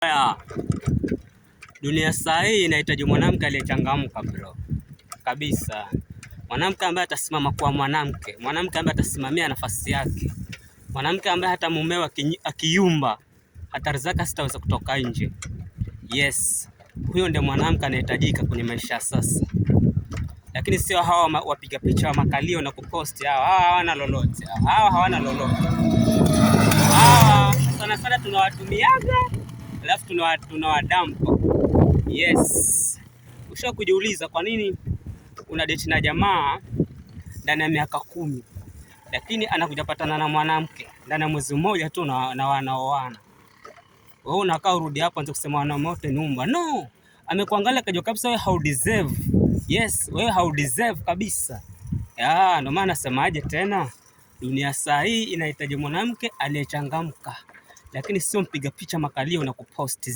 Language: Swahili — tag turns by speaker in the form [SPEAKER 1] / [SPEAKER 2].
[SPEAKER 1] Ya, dunia saa hii inahitaji mwanamke aliyechangamka bro, kabisa. Mwanamke ambaye atasimama kwa mwanamke, mwanamke ambaye atasimamia nafasi yake, mwanamke ambaye hata mumewe akiyumba hatari zake sitaweza kutoka nje. Yes, huyo ndiye mwanamke anahitajika kwenye maisha sasa, lakini sio hawa wapiga picha wa makalio na kuposti. Hawa hawana lolote, hawa hawana lolote. Hawa sana sana tunawatumiaga alafu tunawadampa. Yes. Usha kujiuliza kwa nini una date na jamaa ndani ya miaka 10 lakini anakuja patana na mwanamke ndani ya mwezi mmoja tu na wanaoana. Wewe unakaa urudi hapo anza kusema wanaume wote nyumba. No. Amekuangalia kajua kabisa wewe how deserve. Yes, wewe how deserve kabisa. Ndio maana nasemaje tena? Dunia saa hii inahitaji mwanamke aliyechangamka, lakini sio mpiga picha makalio na kupost